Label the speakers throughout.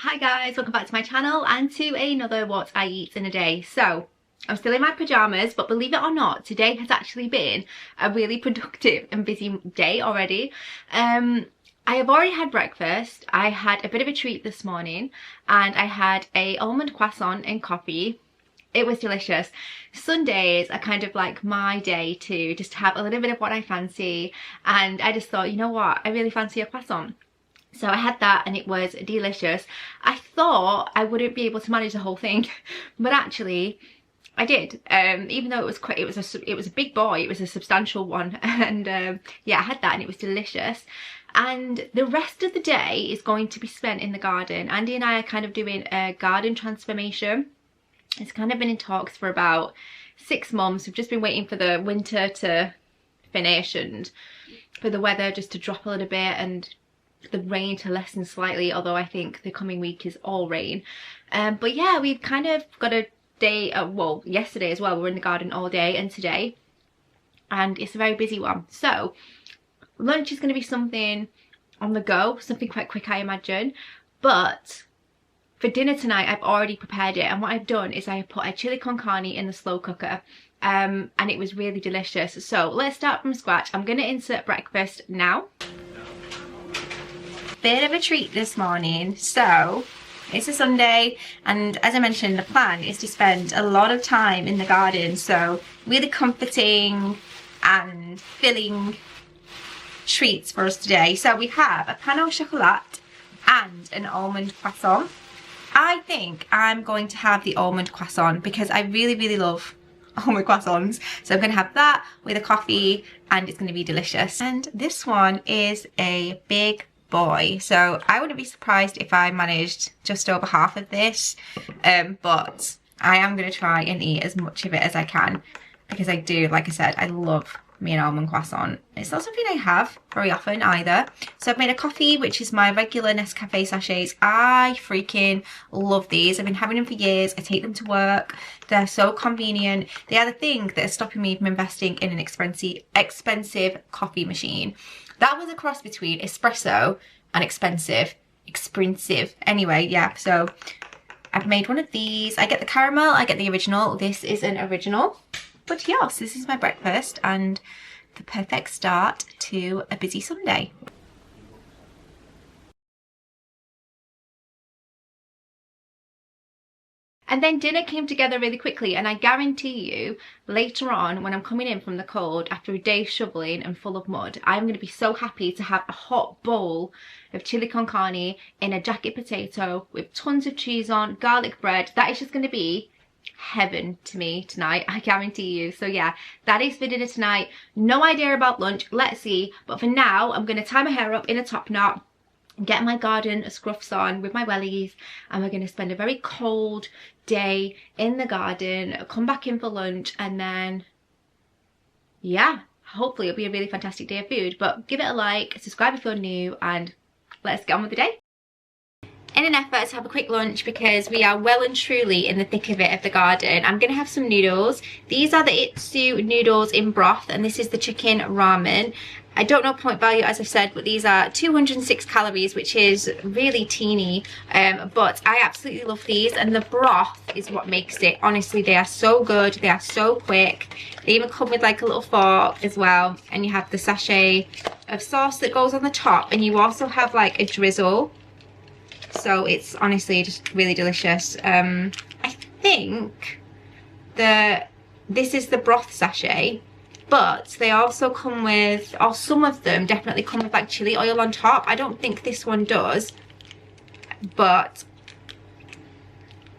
Speaker 1: Hi guys, welcome back to my channel and to another what I eat in a day. So I'm still in my pajamas, but believe it or not, today has actually been a really productive and busy day already. I have already had breakfast. I had a bit of a treat this morning and I had a almond croissant and coffee. It was delicious. Sundays are kind of like my day to just have a little bit of what I fancy, and I just thought, you know what, I really fancy a croissant. So I had that and it was delicious. I thought I wouldn't be able to manage the whole thing, but actually I did. Even though it was a big boy, it was a substantial one, and yeah, I had that and it was delicious. And the rest of the day is going to be spent in the garden. Andy and I are kind of doing a garden transformation. It's kind of been in talks for about 6 months. We've just been waiting for the winter to finish and for the weather just to drop a little bit and the rain to lessen slightly, although I think the coming week is all rain. But yeah, we've kind of got a day, well, yesterday as well, we were in the garden all day and today, and it's a very busy one. So lunch is going to be something on the go, something quite quick I imagine, but for dinner tonight I've already prepared it, and what I've done is I have put a chili con carne in the slow cooker, and it was really delicious. So let's start from scratch. I'm going to insert breakfast now. Bit of a treat this morning. So it's a Sunday, and as I mentioned, the plan is to spend a lot of time in the garden, so really comforting and filling treats for us today. So we have a pain au chocolat and an almond croissant. I think I'm going to have the almond croissant because I really love almond croissants. So I'm going to have that with a coffee and it's going to be delicious. And this one is a big boy, so I wouldn't be surprised if I managed just over half of this, but I am going to try and eat as much of it as I can because I do, like I said, I love me an almond croissant. It's not something I have very often either. So I've made a coffee, which is my regular Nescafe sachets. I freaking love these. I've been having them for years. I take them to work. They're so convenient. They are the thing that is stopping me from investing in an expensive coffee machine. That was a cross between espresso and expensive. Anyway, yeah, so I've made one of these. I get the caramel, I get the original. This is an original. But yes, this is my breakfast and the perfect start to a busy Sunday. And then dinner came together really quickly, and I guarantee you later on when I'm coming in from the cold after a day shoveling and full of mud, I'm going to be so happy to have a hot bowl of chili con carne in a jacket potato with tons of cheese on, garlic bread. That is just going to be heaven to me tonight, I guarantee you. So yeah, that is for dinner tonight. No idea about lunch, let's see, but for now I'm going to tie my hair up in a top knot, get my garden scruffs on with my wellies, and we're going to spend a very cold day in the garden, come back in for lunch, and then yeah, hopefully it'll be a really fantastic day of food. But give it a like, subscribe if you're new, and let's get on with the day. In an effort to have a quick lunch because we are well and truly in the thick of it of the garden, I'm going to have some noodles. These are the Itsu noodles in broth, and this is the chicken ramen. I don't know point value as I've said, but these are 206 calories, which is really teeny, but I absolutely love these, and the broth is what makes it. Honestly, they are so good, they are so quick. They even come with like a little fork as well, and you have the sachet of sauce that goes on the top, and you also have like a drizzle. So it's honestly just really delicious. I think this is the broth sachet, but they also come with, or some of them definitely come with like chili oil on top. I don't think this one does, but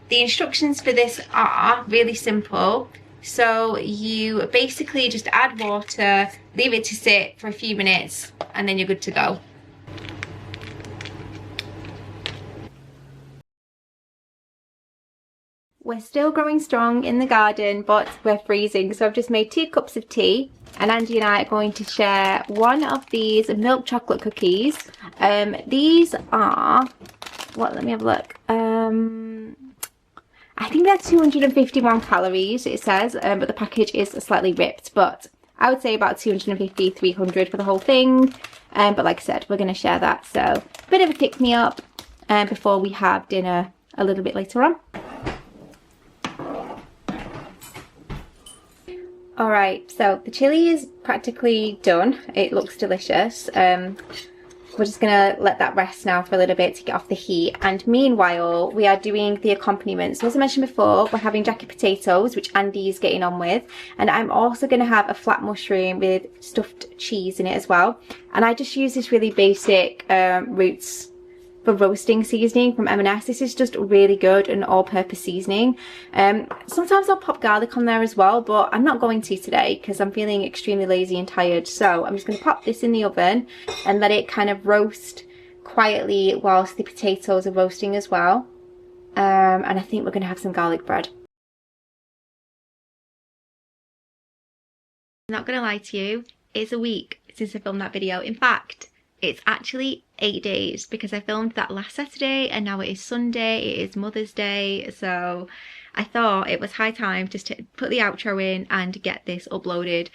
Speaker 1: the instructions for this are really simple. So you basically just add water, leave it to sit for a few minutes, and then you're good to go. We're still growing strong in the garden, but we're freezing. So I've just made 2 cups of tea, and Andy and I are going to share one of these milk chocolate cookies. These are, let me have a look. I think they're 251 calories, it says, but the package is slightly ripped, but I would say about 250, 300 for the whole thing. But like I said, we're going to share that. So a bit of a pick me up. before we have dinner a little bit later on. Alright, so the chilli is practically done. It looks delicious. We're just gonna let that rest now for a little bit to get off the heat, and meanwhile we are doing the accompaniment. So as I mentioned before, we're having jacket potatoes, which Andy is getting on with, and I'm also gonna have a flat mushroom with stuffed cheese in it as well. And I just use this really basic roots for roasting seasoning from M&S. This is just really good, an all-purpose seasoning. Sometimes I'll pop garlic on there as well, but I'm not going to today because I'm feeling extremely lazy and tired. So I'm just going to pop this in the oven and let it kind of roast quietly whilst the potatoes are roasting as well. And I think we're going to have some garlic bread. I'm not going to lie to you, it's a week since I filmed that video. In fact, it's actually 8 days because I filmed that last Saturday and now it is Sunday, it is Mother's Day, so I thought it was high time just to put the outro in and get this uploaded.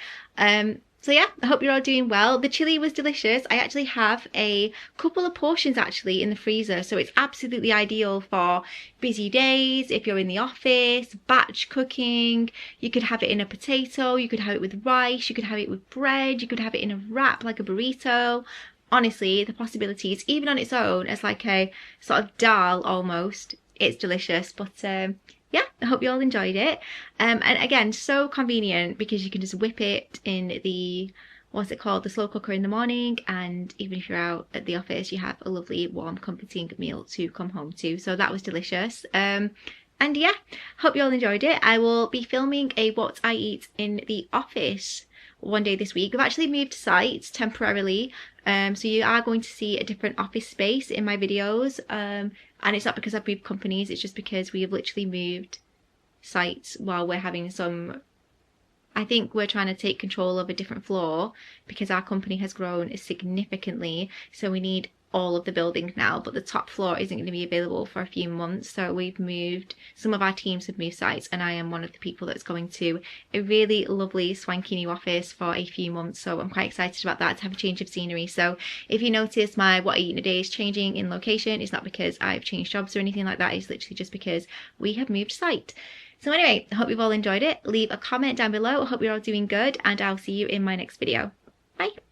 Speaker 1: So yeah, I hope you're all doing well. The chili was delicious. I actually have a couple of portions actually in the freezer, so it's absolutely ideal for busy days, if you're in the office, batch cooking. You could have it in a potato, you could have it with rice, you could have it with bread, you could have it in a wrap like a burrito. Honestly, the possibilities, even on its own as like a sort of dal almost, it's delicious. But yeah, I hope you all enjoyed it. And again, so convenient because you can just whip it in the, what's it called, the slow cooker in the morning, and even if you're out at the office, you have a lovely warm comforting meal to come home to. So that was delicious. And yeah, hope you all enjoyed it. I will be filming a what I eat in the office one day this week. We've actually moved sites temporarily, so you are going to see a different office space in my videos, and it's not because I've moved companies, it's just because we have literally moved sites while we're having some, I think we're trying to take control of a different floor because our company has grown significantly, so we need all of the buildings now, but the top floor isn't going to be available for a few months. So we've moved, some of our teams have moved sites, and I am one of the people that's going to a really lovely swanky new office for a few months. So I'm quite excited about that, to have a change of scenery. So if you notice my what I eat in a day is changing in location, it's not because I've changed jobs or anything like that. It's literally just because we have moved site. So anyway, I hope you've all enjoyed it. Leave a comment down below. I hope you're all doing good, and I'll see you in my next video. Bye.